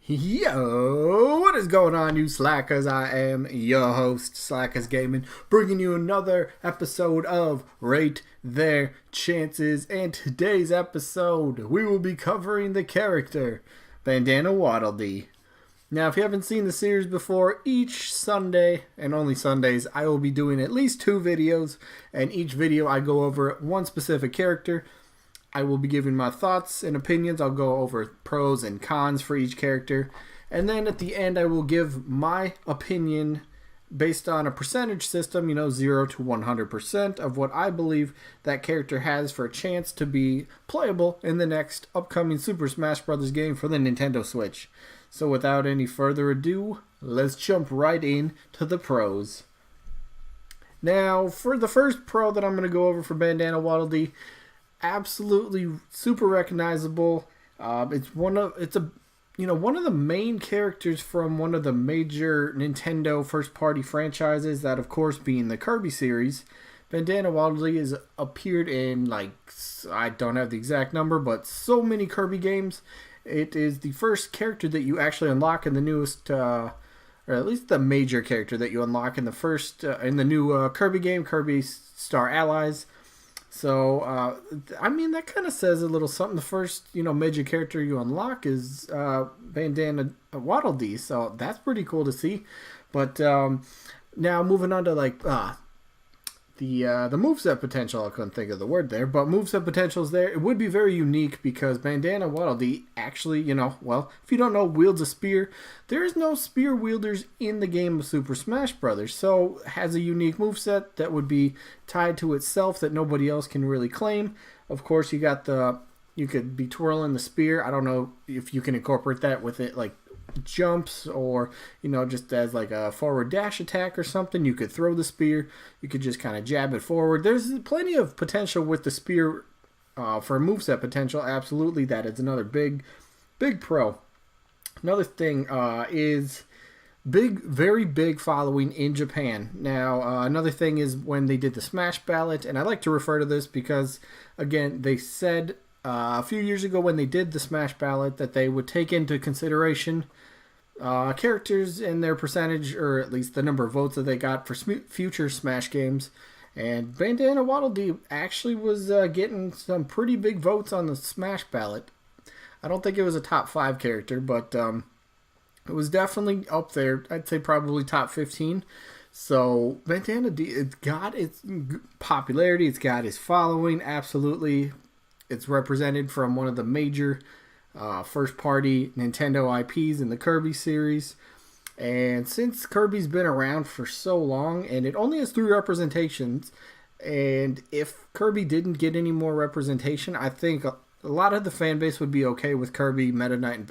Yo, what is going on, you slackers? I am your host, Slackerz Gaming, bringing you another episode of Rate Their Chances. And today's episode, we will be covering the character Bandana Dee. Now, if you haven't seen the series before, each Sunday, and only Sundays, I will be doing at least 2 videos, and each video I go over one specific character. I will be giving my thoughts and opinions. I'll go over pros and cons for each character. And then at the end, I will give my opinion based on a percentage system, 0 to 100% of what I believe that character has for a chance to be playable in the next upcoming Super Smash Bros. Game for the Nintendo Switch. So without any further ado, let's jump right in to the pros. Now, for the first pro that I'm going to go over for Bandana Dee, absolutely super recognizable. It's one of the main characters from one of the major Nintendo first-party franchises. That, of course, being the Kirby series. Bandana Dee has appeared in, I don't have the exact number, but so many Kirby games. It is the first character that you actually unlock in the newest, or at least the major character that you unlock in the first, in the new Kirby game, Kirby Star Allies. So, that kind of says a little something. The first, major character you unlock is Bandana Dee, so that's pretty cool to see. But now moving on to the moveset potential. I couldn't think of the word there, but moveset potential is there. It would be very unique because Bandana Dee actually, if you don't know, wields a spear. There is no spear wielders in the game of Super Smash Bros. So has a unique moveset that would be tied to itself that nobody else can really claim. Of course, you could be twirling the spear. I don't know if you can incorporate that with it, like jumps or just as like a forward dash attack or something. You could throw the spear, you could just kind of jab it forward. There's plenty of potential with the spear for moveset potential. Absolutely, that is another big pro. Another thing is very big following in Japan. Now another thing is when they did the Smash ballot, and I like to refer to this because again they said a few years ago when they did the Smash ballot that they would take into consideration characters and their percentage, or at least the number of votes that they got for future Smash games. And Bandana Dee actually was getting some pretty big votes on the Smash ballot. I don't think it was a top 5 character, but it was definitely up there. I'd say probably top 15. So Bandana Dee, it's got its popularity, it's got its following, absolutely. It's represented from one of the major first-party Nintendo IPs in the Kirby series. And since Kirby's been around for so long, and it only has 3 representations, and if Kirby didn't get any more representation, I think a lot of the fan base would be okay with Kirby, Meta Knight,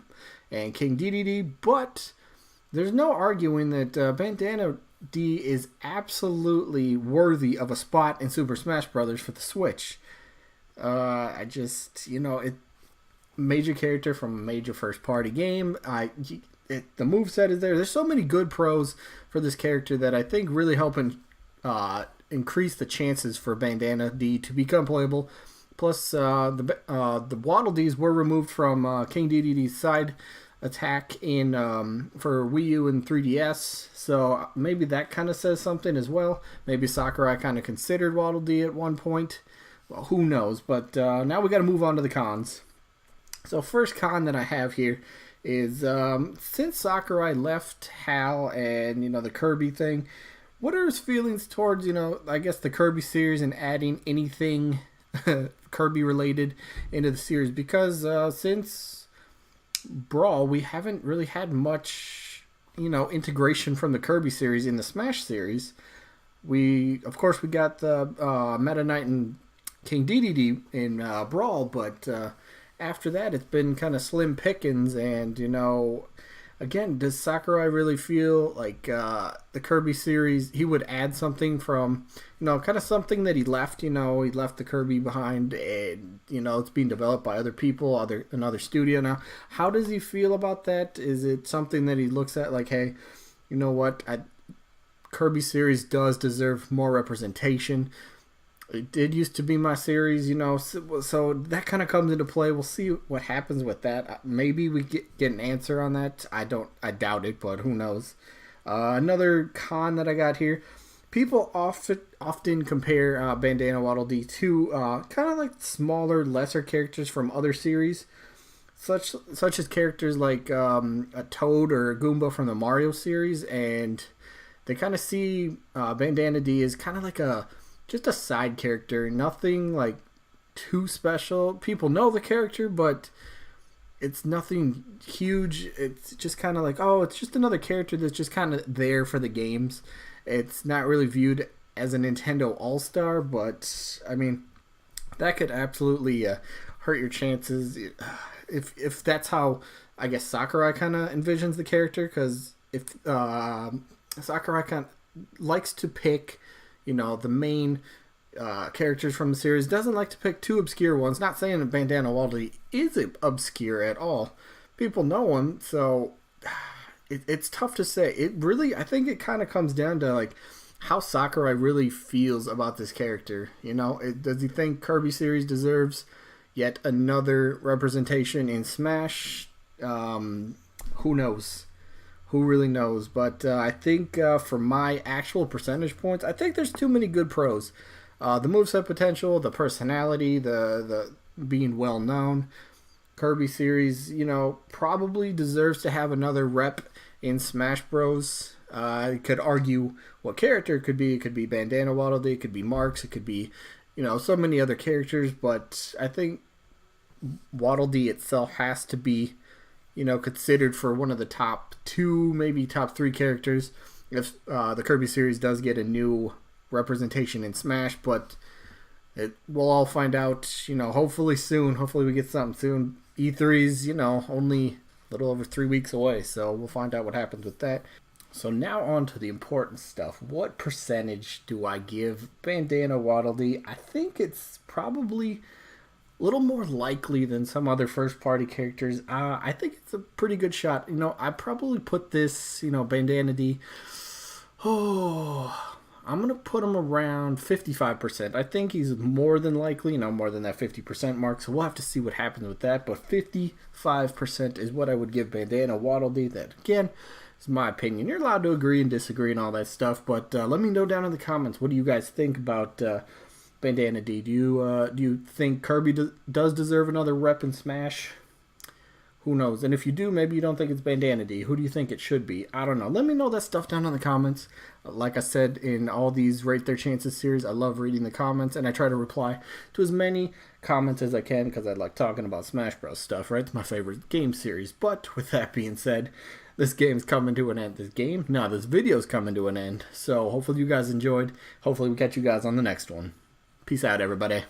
and King Dedede. But there's no arguing that Bandana Dee is absolutely worthy of a spot in Super Smash Bros. For the Switch. Major character from a major first-party game. The moveset is there. There's so many good pros for this character that I think really help increase the chances for Bandana Dee to become playable. Plus, the Waddle Dees were removed from King Dedede's side attack for Wii U and 3DS, so maybe that kind of says something as well. Maybe Sakurai kind of considered Waddle Dee at one point. Well, who knows? But now we got to move on to the cons. So first con that I have here is since Sakurai left HAL and the Kirby thing, what are his feelings towards I guess the Kirby series and adding anything Kirby related into the series? Because since Brawl, we haven't really had much integration from the Kirby series in the Smash series. Of course we got the Meta Knight and King Dedede in Brawl, but after that it's been kind of slim pickings. And again, does Sakurai really feel like the Kirby series, he would add something from kind of something that he left? He left the Kirby behind, and it's being developed by other people, another studio now. How does he feel about that? Is it something that he looks at like, hey, you know what, Kirby series does deserve more representation? It did used to be my series, you know, so that kind of comes into play. We'll see what happens with that. Maybe we get an answer on that. I doubt it, but who knows. Another con that I got here. People often compare Bandana Waddle Dee to kind of like smaller, lesser characters from other series, such as characters like a Toad or a Goomba from the Mario series, and they kind of see Bandana Dee as kind of like just a side character, nothing like too special. People know the character, but it's nothing huge. It's just kind of like, oh, it's just another character that's just kind of there for the games. It's not really viewed as a Nintendo All-Star, but I mean, that could absolutely hurt your chances if that's how I guess Sakurai kind of envisions the character. Because if Sakurai kind of likes to pick, you know, the main characters from the series, doesn't like to pick too obscure ones. Not saying that Bandana Waddle Dee is obscure at all. People know him, so it's tough to say. I think it kind of comes down to like how Sakurai really feels about this character. You know, does he think Kirby series deserves yet another representation in Smash? Who knows? Who really knows? But I think for my actual percentage points, I think there's too many good pros. The moveset potential, the personality, the being well known. Kirby series, you know, probably deserves to have another rep in Smash Bros. I could argue what character it could be. It could be Bandana Waddle Dee, it could be Marks, it could be, you know, so many other characters. But I think Waddle Dee itself has to be, you know, considered for one of the top 2, maybe top 3 characters if the Kirby series does get a new representation in Smash. But we'll all find out, you know, hopefully soon. Hopefully we get something soon. E3's, you know, only a little over 3 weeks away, so we'll find out what happens with that. So now on to the important stuff. What percentage do I give Bandana Waddle Dee? I think it's probably a little more likely than some other first-party characters. I think it's a pretty good shot. You know, I probably put this, you know, Bandana Dee, I'm going to put him around 55%. I think he's more than likely, you know, more than that 50% mark, so we'll have to see what happens with that. But 55% is what I would give Bandana Waddle Dee. That, again, is my opinion. You're allowed to agree and disagree and all that stuff, but let me know down in the comments, what do you guys think about Bandana Dee? Do you think Kirby does deserve another rep in Smash? Who knows? And if you do, maybe you don't think it's Bandana Dee. Who do you think it should be? I don't know. Let me know that stuff down in the comments. Like I said, in all these Rate Their Chances series, I love reading the comments, and I try to reply to as many comments as I can because I like talking about Smash Bros. Stuff, right? It's my favorite game series. But with that being said, this game's coming to an end. This video's coming to an end. So hopefully you guys enjoyed. Hopefully we catch you guys on the next one. Peace out, everybody.